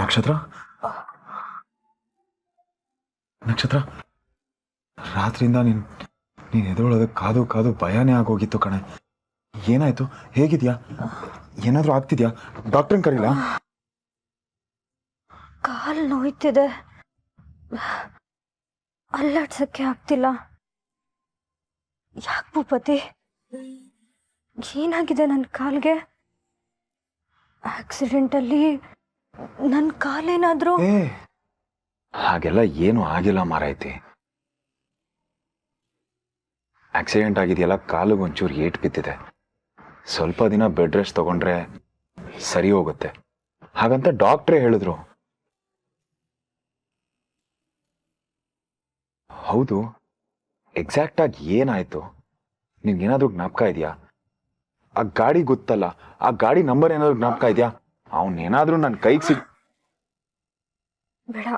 ನಕ್ಷತ್ರ ನಕ್ಷತ್ರ ರಾತ್ರಿಯಿಂದ ನೀನು ಎದುರೊಳೋದಕ್ಕೆ ಕಾದು ಕಾದು ಭಯನೇ ಆಗೋಗಿತ್ತು ಕಣೆ. ಏನಾಯ್ತು? ಹೇಗಿದ್ಯಾ? ಏನಾದರೂ ಆಗ್ತಿದ್ಯಾ? ಡಾಕ್ಟ್ರನ್ ಕರೀಲಾ? ಕಾಲು ನೋಯ್ತಿದೆ, ಅಲ್ಲಾಡ್ಸಕ್ಕೆ ಆಗ್ತಿಲ್ಲ. ಯಾಕೆ ಭೂಪತಿ, ಏನಾಗಿದೆ ನನ್ನ ಕಾಲ್ಗೆ? ಆಕ್ಸಿಡೆಂಟಲ್ಲಿ ನನ್ನ ಕಾಲೇನಾದರೂ? ಹಾಗೆಲ್ಲ ಏನು ಆಗಿಲ್ಲ ಮಾರೈತಿ. ಆಕ್ಸಿಡೆಂಟ್ ಆಗಿದೆಯಲ್ಲ, ಕಾಲಿಗೆ ಒಂಚೂರು ಏಟು ಬಿದ್ದಿದೆ. ಸ್ವಲ್ಪ ದಿನ ಬೆಡ್ ರೆಸ್ಟ್ ತಗೊಂಡ್ರೆ ಸರಿ ಹೋಗುತ್ತೆ ಹಾಗಂತ ಡಾಕ್ಟ್ರೇ ಹೇಳಿದ್ರು. ಹೌದು, ಎಕ್ಸಾಕ್ಟ್ ಆಗಿ ಏನಾಯ್ತು? ನಿಮ್ಗೇನಾದ್ರೂ ಜ್ಞಾಪಕ ಇದೆಯಾ? ಆ ಗಾಡಿ ಗೊತ್ತಲ್ಲ, ಆ ಗಾಡಿ ನಂಬರ್ ಏನಾದ್ರು ಜ್ಞಾಪಕ ಇದೆಯಾ? ಅವನೇನಾದ್ರೂ ನನ್ನ ಕೈಗೆ ಬೇಡ,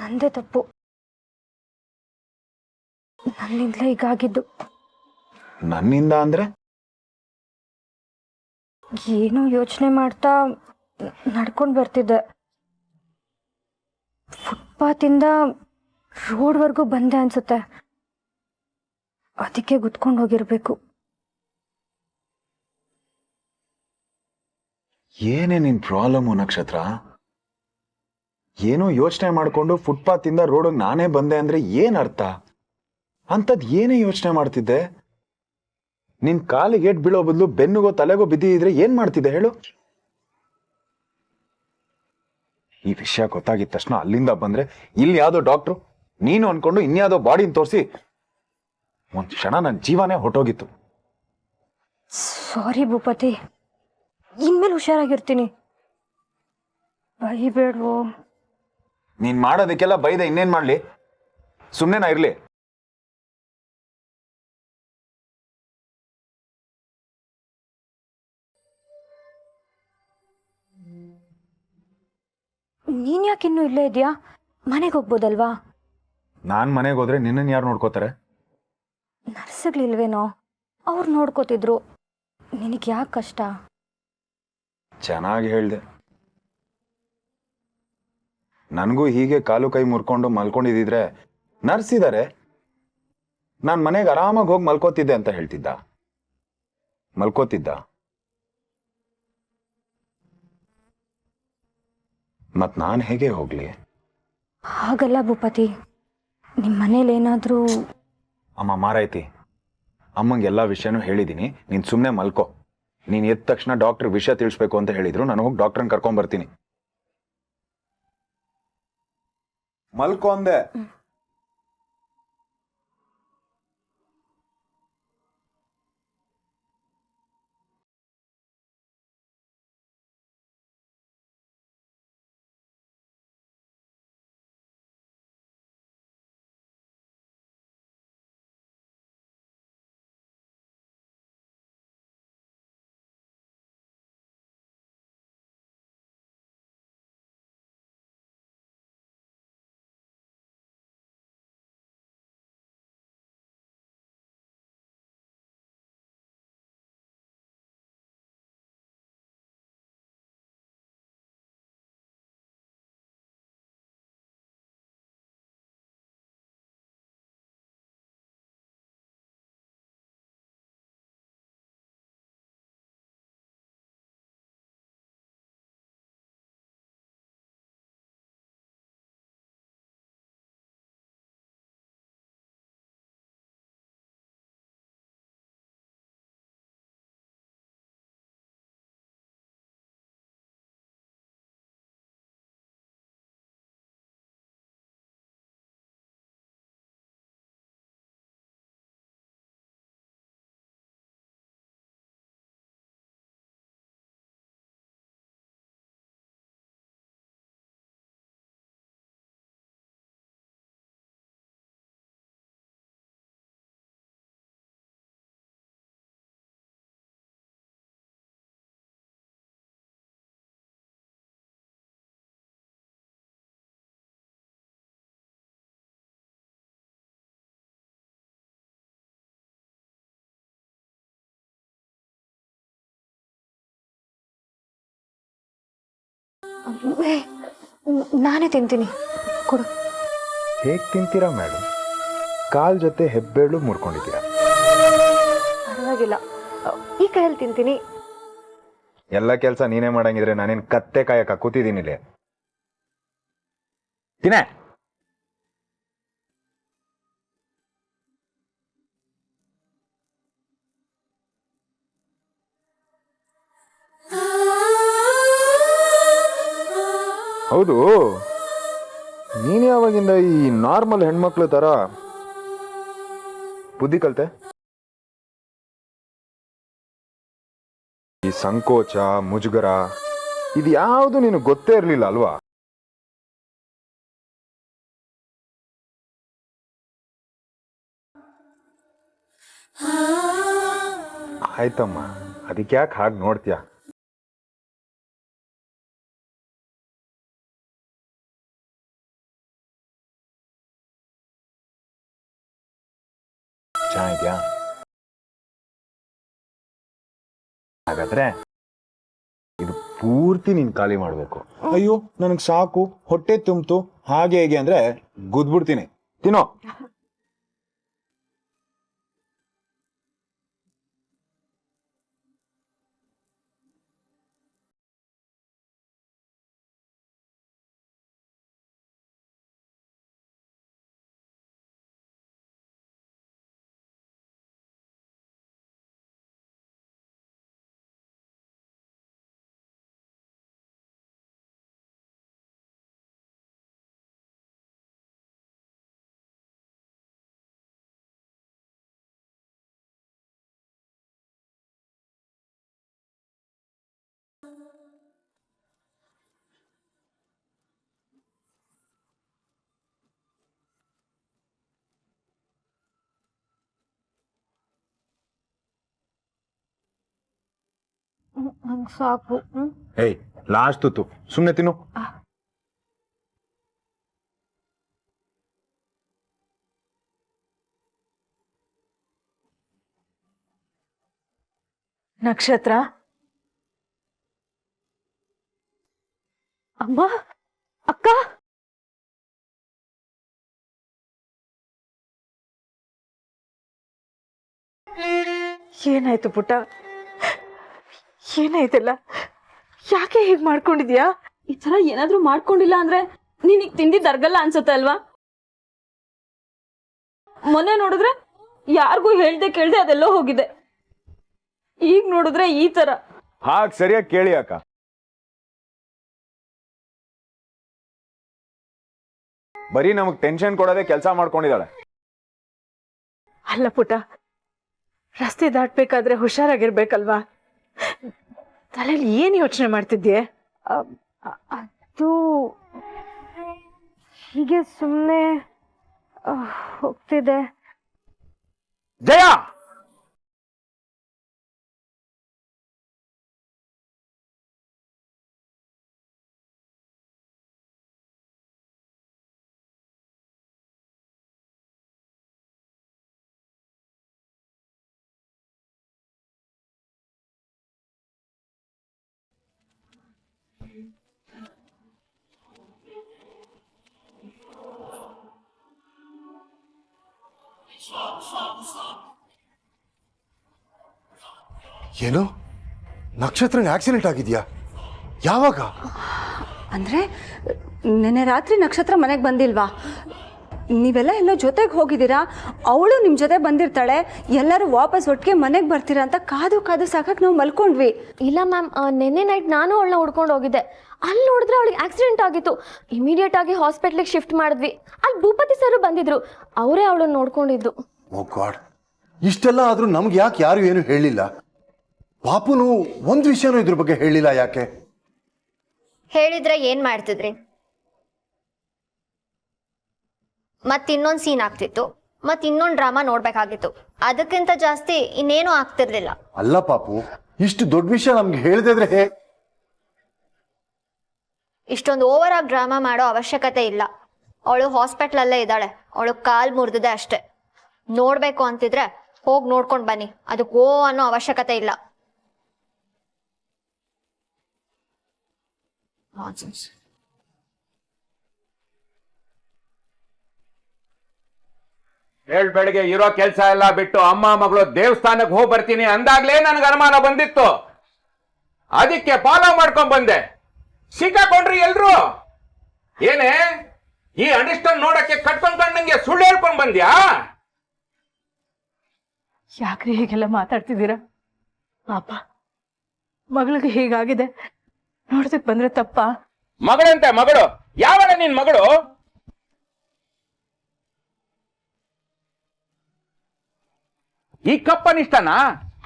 ನಂದೇ ತಪ್ಪು. ನನ್ನಿಂದಲೇ ಹೀಗಾಗಿದ್ದು. ನನ್ನಿಂದ ಅಂದ್ರೆ? ಏನೋ ಯೋಚನೆ ಮಾಡ್ತಾ ನಡ್ಕೊಂಡು ಬರ್ತಿದ್ದೆ. ಫುಟ್ಪಾತಿಂದ ರೋಡ್ವರೆಗೂ ಬಂದೆ ಅನ್ಸುತ್ತೆ. ಅದಕ್ಕೆ ಗುದ್ಕೊಂಡು ಹೋಗಿರ್ಬೇಕು. ಏನೇ ನಿನ್ ಪ್ರಾಬ್ಲಮ್ಮು ನಕ್ಷತ್ರ? ಏನೋ ಯೋಚನೆ ಮಾಡಿಕೊಂಡು ಫುಟ್ಪಾತಿಂದ ರೋಡಿಗೆ ನಾನೇ ಬಂದೆ ಅಂದ್ರೆ ಏನ್ ಅರ್ಥ? ಅಂಥದ್ದು ಏನೇ ಯೋಚನೆ ಮಾಡ್ತಿದ್ದೆ? ನಿನ್ ಕಾಲಿಗೆ ಏಟ್ ಬೀಳೋ ಬದಲು ಬೆನ್ನಿಗೋ ತಲೆಗೋ ಬಿದ್ದಿದ್ರೆ ಏನ್ ಮಾಡ್ತಿದ್ದೆ ಹೇಳು? ಈ ವಿಷಯ ಗೊತ್ತಾಗಿದ ತಕ್ಷಣ ಅಲ್ಲಿಂದ ಬಂದ್ರೆ ಇಲ್ಲಿ ಯಾವ್ದೋ ಡಾಕ್ಟ್ರು ನೀನು ಅನ್ಕೊಂಡು ಇನ್ಯಾವುದೋ ಬಾಡಿನ ತೋರಿಸಿ ಒಂದ್ ಕ್ಷಣ ನನ್ನ ಜೀವನೇ ಹೊಟ್ಟೋಗಿತ್ತು. ಸಾರಿ ಭೂಪತಿ, ಇನ್ಮೇಲೆ ಹುಷಾರಾಗಿರ್ತೀನಿ. ಬೈಬೇಡ್ವೋ. ನೀನ್ ಮಾಡೋದಕ್ಕೆಲ್ಲ ಬೈದೆ ಇನ್ನೇನ್ ಮಾಡ್ಲಿ? ಸುಮ್ಮನೆ ನಾ ಇರ್ಲಿ? ನೀನ್ ಯಾಕೆ ಇನ್ನೂ ಇಲ್ಲೇ ಇದೆಯಾ? ಮನೆಗೆ ಹೋಗ್ಬೋದಲ್ವಾ? ನಾನ್ ಮನೆಗೆ ಹೋದ್ರೆ ನಿನ್ನನ್ನು ಯಾರು ನೋಡ್ಕೋತಾರೆ? ನರ್ಸ್ಗಳಿಲ್ವೇನೋ, ಅವ್ರು ನೋಡ್ಕೋತಿದ್ರು. ನಿನಗೆ ಯಾಕೆ ಕಷ್ಟ? ಚೆನ್ನಾಗಿ ಹೇಳ್ದೆ. ನನಗೂ ಹೀಗೆ ಕಾಲು ಕೈ ಮುರ್ಕೊಂಡು ಮಲ್ಕೊಂಡಿದ್ರೆ ನರ್ಸ್ ಇದ್ದಾರೆ, ನಾನು ಮನೆಗೆ ಆರಾಮಾಗಿ ಹೋಗಿ ಮಲ್ಕೋತಿದ್ದೆ ಅಂತ ಹೇಳ್ತಿದ್ದ. ಮಲ್ಕೋತಿದ್ದ. ಮತ್ ನಾನು ಹೇಗೆ ಹೋಗ್ಲಿ? ಹಾಗಲ್ಲ ಭೂಪತಿ, ನಿಮ್ಮ ಮನೇಲಿ ಏನಾದರೂ... ಅಮ್ಮ ಮಾರೈತಿ, ಅಮ್ಮಂಗೆ ಎಲ್ಲ ವಿಷಯನೂ ಹೇಳಿದ್ದೀನಿ. ನೀನು ಸುಮ್ಮನೆ ಮಲ್ಕೋ. ನೀನು ಎದ್ದ ತಕ್ಷಣ ಡಾಕ್ಟರ್ ವಿಷಯ ತಿಳಿಸ್ಬೇಕು ಅಂತ ಹೇಳಿದ್ರು. ನಾನು ಹೋಗಿ ಡಾಕ್ಟ್ರನ್ನ ಕರ್ಕೊಂಡ್ ಬರ್ತೀನಿ. ಮಲ್ಕೋ ಅಂದೆ. ಏ, ನಾನೇ ತಿಂತೀನಿ, ಕೊಡು. ಹೇಗೆ ತಿಂತೀರಾ ಮೇಡಮ್? ಕಾಲ್ ಜೊತೆ ಹೆಬ್ಬೆರಳು ಮುರ್ಕೊಂಡಿದ್ದೀರಾ. ಪರವಾಗಿಲ್ಲ, ಈ ಕೈಯಲ್ಲಿ ತಿಂತೀನಿ. ಎಲ್ಲ ಕೆಲಸ ನೀನೇ ಮಾಡಂಗಿದ್ರೆ ನಾನೇನು ಕತ್ತೆ ಕಾಯಕ ಕೂತಿದ್ದೀನಿಲ್ಲ. ತಿನ್ನೆ. ಹೌದು, ನೀನು ಯಾವಾಗಿಂದ ಈ ನಾರ್ಮಲ್ ಹೆಣ್ಮಕ್ಳು ತರ ಬುದ್ಧಿ ಕಲ್ತೆ? ಈ ಸಂಕೋಚ, ಮುಜುಗರ ಇದು ಯಾವುದು ನಿನಗೆ ಗೊತ್ತೇ ಇರಲಿಲ್ಲ ಅಲ್ವಾ? ಆಯ್ತಮ್ಮ, ಅದಕ್ಕೆ ಯಾಕೆ ಹಾಗೆ ನೋಡ್ತೀಯ? ಚೆನ್ನಾಗಿದ್ಯಾ? ಹಾಗಾದ್ರೆ ಇದು ಪೂರ್ತಿ ನೀನ್ ಖಾಲಿ ಮಾಡ್ಬೇಕು. ಅಯ್ಯೋ ನನಗ್ ಸಾಕು, ಹೊಟ್ಟೆ ತುಂಬ್ತು, ಹಾಗೆ ಹೇಗೆ ಅಂದ್ರೆ ಗುದ್ಬಿಡ್ತೀನಿ. ತಿನ್ನೋ. ನಂಗೆ ಸಾಕು. ಏಯ್, ಲಾಸ್ಟ್ ತುತ್ತು, ಸುಮ್ಮನೆ ತಿನ್ನು. ನಕ್ಷತ್ರ, ಅಮ್ಮ, ಅಕ್ಕ, ಏನಾಯ್ತು ಪುಟ್ಟ? ಏನಾಯ್ತಲ್ಲ? ಯಾಕೆ ಹೀಗೆ ಮಾಡ್ಕೊಂಡಿದ್ಯಾ? ಈ ತರ ಏನಾದ್ರೂ ಮಾಡ್ಕೊಂಡಿಲ್ಲ ಅಂದ್ರೆ ನೀನೀಗ ತಿಂದಿದ್ದರ್ಗಲ್ಲ ಅನ್ಸುತ್ತೆ ಅಲ್ವಾ? ಮೊನ್ನೆ ನೋಡಿದ್ರೆ ಯಾರಿಗೂ ಹೇಳ್ದೆ ಕೇಳ್ದೆ ಅದೆಲ್ಲೋ ಹೋಗಿದೆ. ಈಗ ನೋಡಿದ್ರೆ ಈ ತರ. ಹಾಗೆ ಸರಿಯಾಗಿ ಕೇಳಿ ಅಕ್ಕ. ಬರೀ ನಮಗ್ ಟೆನ್ಷನ್ ಕೊಡೋದೇ ಕೆಲಸ ಮಾಡ್ಕೊಂಡಿದ್ದಾಳೆ. ಅಲ್ಲ ಪುಟ್ಟ, ರಸ್ತೆ ದಾಟ್ಬೇಕಾದ್ರೆ ಹುಷಾರಾಗಿರ್ಬೇಕಲ್ವಾ? ತಲೆಯಲ್ಲಿ ಏನ್ ಯೋಚನೆ ಮಾಡ್ತಿದ್ಯೆ? ಅದು ಹೀಗೆ ಸುಮ್ಮನೆ ಹೋಗ್ತಿದೆ. ಜಯ, ಏನು ನಕ್ಷತ್ರಕ್ಕೆ ಆಕ್ಸಿಡೆಂಟ್ ಆಗಿದ್ಯಾ? ಯಾವಾಗ? ಅಂದ್ರೆ ನೆನ್ನೆ ರಾತ್ರಿ ನಕ್ಷತ್ರ ಮನೆಗೆ ಬಂದಿಲ್ವಾ? ನೀವೆಲ್ಲ ಎಲ್ಲೋ ಜೊತೆಗೆ ಹೋಗಿದ್ದೀರಾ, ಅವಳು ನಿಮ್ಮ ಜೊತೆ ಬಂದಿರ್ತಾಳೆ, ಎಲ್ಲರೂ ವಾಪಸ್ ಒಟ್ಟಿಗೆ ಮನೆಗೆ ಬರ್ತೀರಾ ಅಂತ ಕಾದು ಕಾದು ಸಾಕಕ್ಕೆ ನಾವು ಮಲ್ಕೊಂಡ್ವಿ. ಇಲ್ಲ ಮ್ಯಾಮ್, ನಿನ್ನೆ ನೈಟ್ ನಾನು ಅವಳನ್ನ ಹುಡ್ಕೊಂಡು ಹೋಗಿದ್ದೆ. ಅಲ್ಲಿ ನೋಡಿದ್ರೆ ಅವಳಿಗೆ ಆಕ್ಸಿಡೆಂಟ್ ಆಗಿತ್ತು. ಇಮಿಡಿಯೇಟ್ ಆಗಿ ಹಾಸ್ಪಿಟ್ಲಿಗೆ ಶಿಫ್ಟ್ ಮಾಡಿದ್ವಿ. ಅಲ್ಲಿ ಭೂಪತಿ ಸರ್ ಬಂದಿದ್ರು, ಅವರೇ ಅವಳನ್ನ ನೋಡ್ಕೊಂಡಿದ್ದು. ಓ ಗಾಡ್, ಇಷ್ಟೆಲ್ಲ ಆದ್ರೂ ನಮ್ಗೆ ಯಾಕೆ ಯಾರು ಏನು ಹೇಳಿಲ್ಲ? ಪಾಪುನು ಒಂದು ವಿಷಯನೂ ಇದ್ರ ಬಗ್ಗೆ ಹೇಳಿಲ್ಲ ಯಾಕೆ? ಹೇಳಿದ್ರೆ ಏನ್ ಮಾಡ್ತಿದ್ರಿ? ಇನ್ನೊಂದು ಸೀನ್ ಆಗ್ತಿತ್ತು, ಇನ್ನೊಂದು ಡ್ರಾಮಾ ನೋಡ್ಬೇಕಾಗಿತ್ತು. ಅದಕ್ಕಿಂತ ಜಾಸ್ತಿ ಇನ್ನೇನು ಆಗ್ತಿರ್ಲಿಲ್ಲ. ಅಲ್ಲ ಪಾಪು, ಇಷ್ಟು ದೊಡ್ಡ ವಿಷಯ ನಮ್ಗೆ ಹೇಳಿದ್ರೆ ಇಷ್ಟೊಂದು ಓವರ್ ಆಗಿ ಡ್ರಾಮಾ ಮಾಡೋ ಅವಶ್ಯಕತೆ ಇಲ್ಲ. ಅವಳು ಹಾಸ್ಪಿಟ್ಲಲ್ಲೇ ಇದ್ದಾಳೆ, ಅವಳು ಕಾಲ್ ಮುರಿದಿದೆ ಅಷ್ಟೆ. ನೋಡ್ಬೇಕು ಅಂತಿದ್ರೆ ಹೋಗಿ ನೋಡ್ಕೊಂಡು ಬನ್ನಿ, ಅದಕ್ಕೆ ಓ ಅನ್ನೋ ಅವಶ್ಯಕತೆ ಇಲ್ಲ. ನಾನ್ಸೆನ್ಸ್. ಬೆಳಿಗ್ಗೆ ಇರೋ ಕೆಲಸ ಎಲ್ಲ ಬಿಟ್ಟು ಅಮ್ಮ ಮಗಳು ದೇವಸ್ಥಾನಕ್ಕೆ ಹೋಗಿ ಬರ್ತೀನಿ ಅಂದಾಗ್ಲೇ ನನಗೆ ಅನುಮಾನ ಬಂದಿತ್ತು. ಅದಕ್ಕೆ ಫಾಲೋ ಮಾಡ್ಕೊಂಡ್ ಬಂದೆ. ಸಿಕ್ಕಾಕೊಂಡ್ರಿ ಎಲ್ರು. ಏನೇ ಈ ಅನಿಷ್ಟನ್ ನೋಡಕ್ಕೆ ಕಟ್ಕೊಂಡ್ ಕಂಡಂಗೆ ಸುಳ್ಳು ಹೇಳ್ಕೊಂಡ್ ಬಂದ್ಯಾ? ಯಾಕ್ರಿ ಹೀಗೆಲ್ಲ ಮಾತಾಡ್ತಿದ್ದೀರಾ? ಪಾಪ ಮಗಳಿಗೆ ಹೀಗಾಗಿದೆ ನೋಡ್ದಕ್ ಬಂದ್ರೆ ತಪ್ಪಾ? ಮಗಳಂತೆ ಮಗಳು? ಯಾವಳ ನಿನ್ ಮಗಳು? ಈ ಕಪ್ಪನಿಷ್ಟನಾ?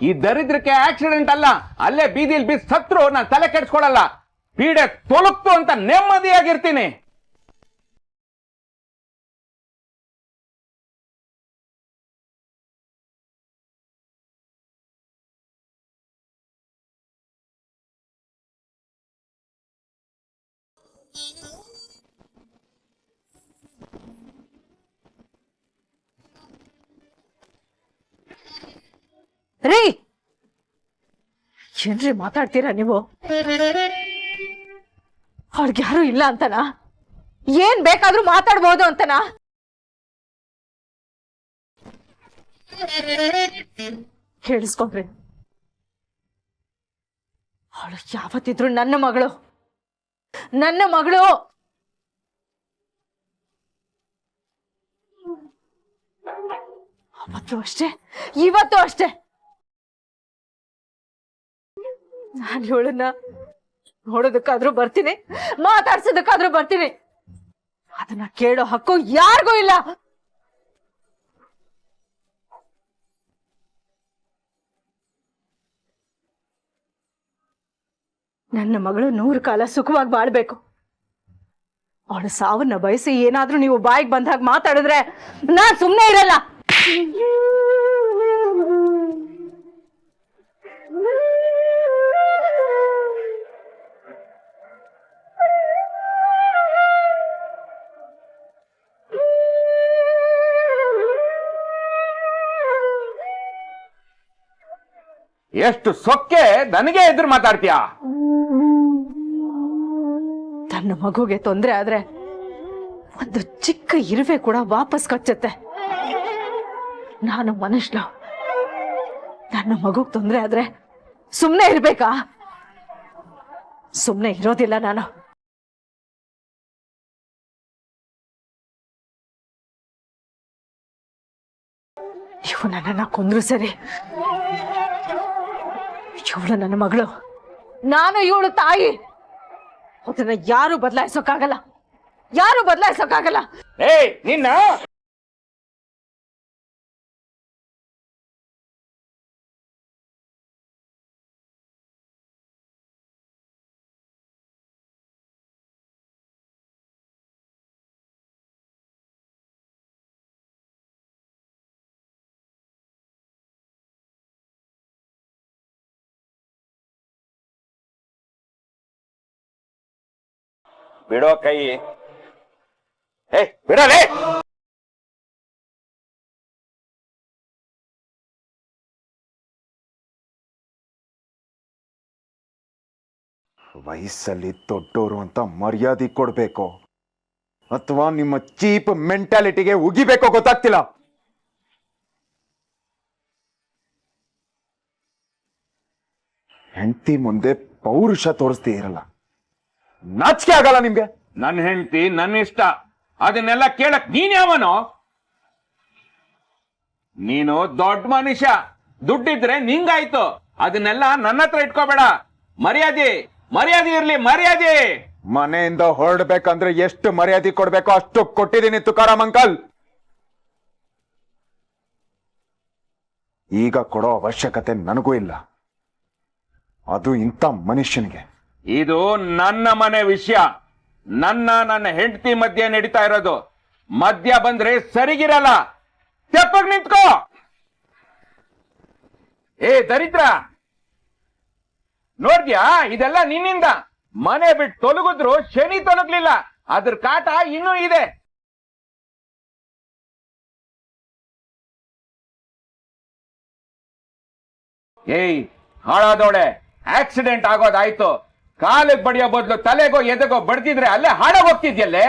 ಈ ದರಿದ್ರಕ್ಕೆ ಆಕ್ಸಿಡೆಂಟ್ ಅಲ್ಲ, ಅಲ್ಲೇ ಬೀದಿಲ್ ಬಿದ್ದು ಸತ್ರು ನಾನು ತಲೆ ಕೆಡ್ಸ್ಕೊಳಲ್ಲ. ಪೀಡೆ ತೊಲಗ್ತು ಅಂತ ನೆಮ್ಮದಿಯಾಗಿರ್ತೀನಿ. ರೀ ಏನ್ರಿ ಮಾತಾಡ್ತೀರಾ ನೀವು? ಅವ್ಳಿಗೆ ಯಾರು ಇಲ್ಲ ಅಂತನಾ? ಏನ್ ಬೇಕಾದ್ರೂ ಮಾತಾಡ್ಬೋದು ಅಂತನಾ? ಕೇಳಿಸ್ಕೊಂಡ್ರಿ, ಅವಳು ಯಾವತ್ತಿದ್ರು ನನ್ನ ಮಗಳು, ನನ್ನ ಮಗಳು. ಅವತ್ತು ಅಷ್ಟೇ, ಇವತ್ತು ಅಷ್ಟೇ. ನಾನು ಇವಳನ್ನ ನೋಡೋದಕ್ಕಾದ್ರೂ ಬರ್ತೀನಿ, ಮಾತಾಡ್ಸೋದಕ್ಕಾದ್ರೂ ಬರ್ತೀನಿ. ಅದನ್ನ ಕೇಳೋ ಹಕ್ಕು ಯಾರಿಗೂ ಇಲ್ಲ. ನನ್ನ ಮಗಳು 100 ಕಾಲ ಸುಖವಾಗಿ ಬಾಳ್ಬೇಕು. ಅವಳ ಸಾವನ್ನ ಬಯಸಿ ಏನಾದ್ರೂ ನೀವು ಬಾಯಿಗೆ ಬಂದಾಗ ಮಾತಾಡಿದ್ರೆ ನಾನ್ ಸುಮ್ಮನೆ ಇರಲ್ಲ. ಎಷ್ಟು ಸೊಕ್ಕೆ ನನಗೆ ಎದುರು ಮಾತಾಡ್ತೀಯಾ? ತನ್ನ ಮಗುಗೆ ತೊಂದರೆ ಆದ್ರೆ ಒಂದು ಚಿಕ್ಕ ಇರುವೆ ಕೂಡ ವಾಪಸ್ ಕಚ್ಚುತ್ತೆ. ನಾನು ಮನುಷ್ಯಳು, ನನ್ನ ಮಗುಗ್ ತೊಂದರೆ ಆದ್ರೆ ಸುಮ್ಮನೆ ಇರ್ಬೇಕಾ? ಸುಮ್ಮನೆ ಇರೋದಿಲ್ಲ ನಾನು. ಇವು ನನ್ನನ್ನ ಕೊಂದ್ರು ಸರಿ, ಇವಳು ನನ್ನ ಮಗಳು, ನಾನು ಇವಳು ತಾಯಿ. ಅದನ್ನ ಯಾರು ಬದಲಾಯಿಸೋಕ್ಕಾಗಲ್ಲ, ಯಾರು ಬದಲಾಯಿಸೋಕ್ಕಾಗಲ್ಲ. ಏಯ್ ನಿನ್ನ ಬಿಡೋ ಕೈ. ಬಿಡಲೇ. ವಯಸ್ಸಲ್ಲಿ ದೊಡ್ಡೋರು ಅಂತ ಮರ್ಯಾದೆ ಕೊಡ್ಬೇಕು ಅಥವಾ ನಿಮ್ಮ ಚೀಪ್ ಮೆಂಟಾಲಿಟಿಗೆ ಉಗಿಬೇಕೋ ಗೊತ್ತಾಗ್ತಿಲ್ಲ. ಹೆಂಡತಿ ಮುಂದೆ ಪೌರುಷ ತೋರಿಸ್ದೇ ಇರಲ್ಲ, ನಾಚಿಕೆ ಆಗಲ್ಲ ನಿಮ್ಗೆ? ನನ್ನ ಹೆಂಡತಿ ನನ್ನ ಇಷ್ಟ, ಅದನ್ನೆಲ್ಲ ಕೇಳಕ್ ನೀನ್ ಯಾವನೋ? ನೀನು ದೊಡ್ಡ ಮನುಷ್ಯ, ದುಡ್ಡಿದ್ರೆ ನಿಂಗಾಯ್ತು, ಅದನ್ನೆಲ್ಲ ನನ್ನ ಹತ್ರ ಇಟ್ಕೋಬೇಡ. ಮರ್ಯಾದೆ ಮರ್ಯಾದೆ ಇರ್ಲಿ, ಮರ್ಯಾದೆ. ಮನೆಯಿಂದ ಹೊರಡ್ಬೇಕಂದ್ರೆ ಎಷ್ಟು ಮರ್ಯಾದೆ ಕೊಡ್ಬೇಕೋ ಅಷ್ಟು ಕೊಟ್ಟಿದ್ದೀನಿ ತುಕಾರಾಮ್ ಅಂಕಲ್. ಈಗ ಕೊಡೋ ಅವಶ್ಯಕತೆ ನನಗೂ ಇಲ್ಲ, ಅದು ಇಂಥ ಮನುಷ್ಯನಿಗೆ. ಇದು ನನ್ನ ಮನೆ ವಿಷಯ, ನನ್ನ ಹೆಂಡತಿ ಮಧ್ಯೆ ನಡೀತಾ ಇರೋದು. ಮಧ್ಯ ಬಂದ್ರೆ ಸರಿಗಿರಲ್ಲ. ತೆಪ್ಪಗ್ ನಿಂತ್ಕೋ. ದರಿದ್ರ, ನೋಡ್ದ್ಯಾ? ಇದೆಲ್ಲ ನಿನ್ನಿಂದ. ಮನೆ ಬಿಟ್ಟು ತೊಲಗಿದ್ರು ಶನಿ ತೊಲಗ್ಲಿಲ್ಲ, ಅದ್ರ ಕಾಟ ಇನ್ನೂ ಇದೆ. ಹಾಳಾದೋಳೆ, ಆಕ್ಸಿಡೆಂಟ್ ಆಗೋದಾಯ್ತು, ಕಾಲಿಗೆ ಬಡಿಯೋ ಬದಲು ತಲೆಗೋ ಎದೆಗೋ ಬಡ್ದಿದ್ರೆ ಅಲ್ಲೇ ಹಾಡ ಹೋಗ್ತಿದ್ಯಲ್ಲೇ,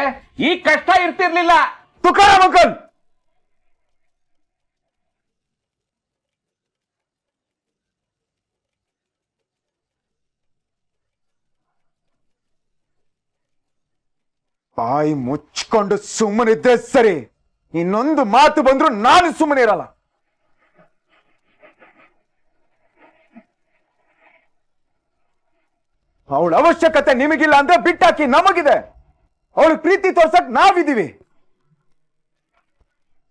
ಈ ಕಷ್ಟ ಇರ್ತಿರ್ಲಿಲ್ಲ. ತುಕಾರಾಮ್ ಅಂಕಲ್, ಬಾಯಿ ಮುಚ್ಕೊಂಡು ಸುಮ್ಮನಿದ್ದೆ ಸರಿ. ಇನ್ನೊಂದು ಮಾತು ಬಂದ್ರು ನಾನು ಸುಮ್ಮನೆ ಇರಲ್ಲ. ಅವಳ ಅವಶ್ಯಕತೆ ನಿಮಗಿಲ್ಲ ಅಂದ್ರೆ ಬಿಟ್ಟಾಕಿ, ನಮಗಿದೆ. ಅವಳು ಪ್ರೀತಿ ತೋರ್ಸಕ್ ನಾವಿದೀವಿ.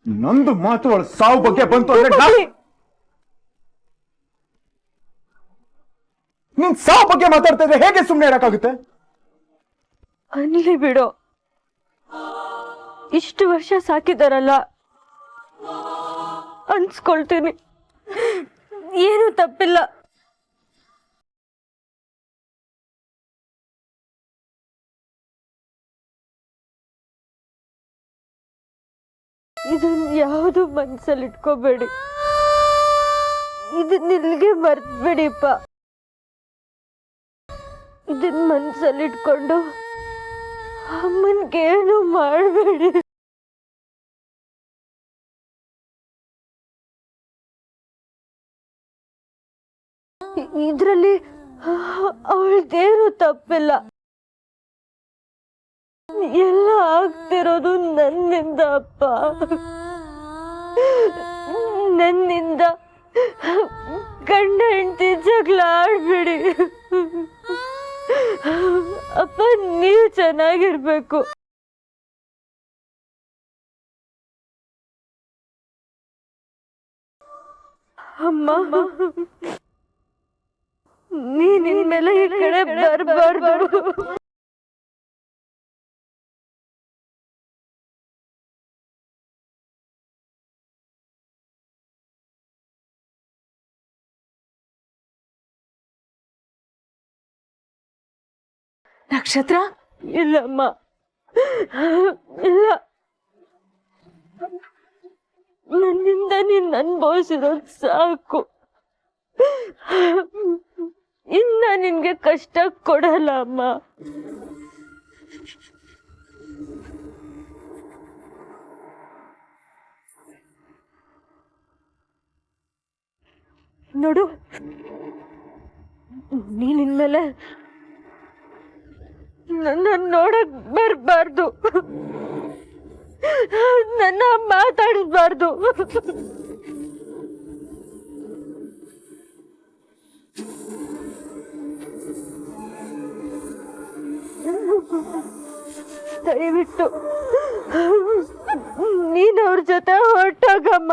ಇನ್ನೊಂದು ಮಾತು ಅವಳ ಸಾವು ಬಗ್ಗೆ ಬಂತು ಅಂದ್ರೆ ನೀನ್ ಸಾವು ಬಗ್ಗೆ ಮಾತಾಡ್ತಾ ಇದ್ರೆ ಹೇಗೆ ಸುಮ್ಮನೆ ಇರಕ್ಕಾಗುತ್ತೆ? ಅನ್ಲಿ ಬಿಡು, ಇಷ್ಟು ವರ್ಷ ಸಾಕಿದಾರಲ್ಲ ಅನ್ಸ್ಕೊಳ್ತೀನಿ, ಏನು ತಪ್ಪಿಲ್ಲ. ಇದನ್ನ ಯಾವುದು ಮನ್ಸಲ್ಲಿ ಇಟ್ಕೋಬೇಡಿ, ಇದನ್ನ ಇಲ್ಲಿಗೆ ಮರ್ತ್ಬೇಡಿಪ್ಪ. ಇದನ್ನ ಮನ್ಸಲ್ಲಿ ಇಟ್ಕೊಂಡು ಅಮ್ಮನ್ಗೇನು ಮಾಡಬೇಡಿ. ಇದ್ರಲ್ಲಿ ಅವಳದೇನು ತಪ್ಪಿಲ್ಲ. ಎಲ್ಲ ಆಗ್ತಿರೋದು ನನ್ನಿಂದ ಅಪ್ಪ, ನನ್ನಿಂದ. ಗಂಡ ಹೆಂಡತಿ ಜಗಳ ಆಡ್ಬೇಡಿ ಅಪ್ಪ, ನೀವು ಚೆನ್ನಾಗಿರ್ಬೇಕು. ಅಮ್ಮ, ನೀನ್ ಇನ್ಮೇಲೆ ಈ ಕಡೆ ಬರ್ಬಾರ್ದು. ನಕ್ಷತ್ರ, ಇಲ್ಲಮ್ಮ, ಇಲ್ಲ. ನನ್ನಿಂದ ನೀನ್ ಅನ್ಭವಿಸಿರೋದು ಸಾಕು. ಇನ್ನ ನಿನ್ಗೆ ಕಷ್ಟ ಕೊಡಲ್ಲ ಅಮ್ಮ. ನೋಡು, ನೀನ್ ಇನ್ಮೇಲೆ ನನ್ನ ನೋಡಕ್ ಬರ್ಬಾರ್ದು, ನನ್ನ ಮಾತಾಡಿಸ್ಬಾರ್ದು. ದಯವಿಟ್ಟು ನೀನ್ ಅವ್ರ ಜೊತೆ ಹೊರಟೋಗಮ್ಮ.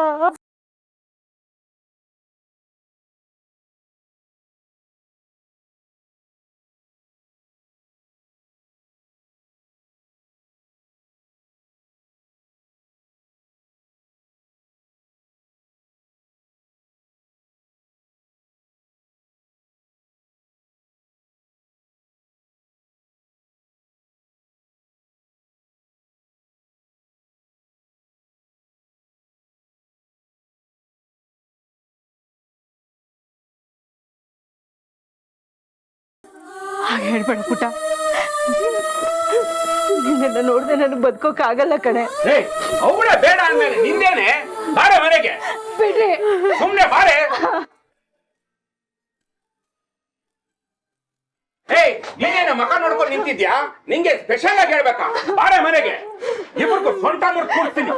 ಹಾಗೆ ಹೇಳ್ಬೇಡ ಪುಟ್ಟ, ನಿನ್ನ ನೋಡ್ದೆ ನನಗೆ ಬದುಕೋಕ್ಕಾಗಲ್ಲ ಕಣೆ. ಅವಳ ಬೇಡ ಅಂದ್ಮೇಲೆ ನಿಂದೇನೆ. ಬಾರೆ ಮನೆಗೆ, ಬಿಡ್ರಿ, ಸುಮ್ನೆ ಬಾರೆ. ನೀನೇನ ಮಕ ನೋಡ್ಕೊಂಡು ನಿಂತಿದ್ಯಾ? ನಿಂಗೆ ಸ್ಪೆಷಲ್ ಆಗಿ ಹೇಳ್ಬೇಕಾ? ಬಾರೆ ಮನೆಗೆ, ಇಬ್ಬರಿಗೂ ಸೊಂಟ ಮುರ್ದು ಕೂಡ್ತೀನಿ.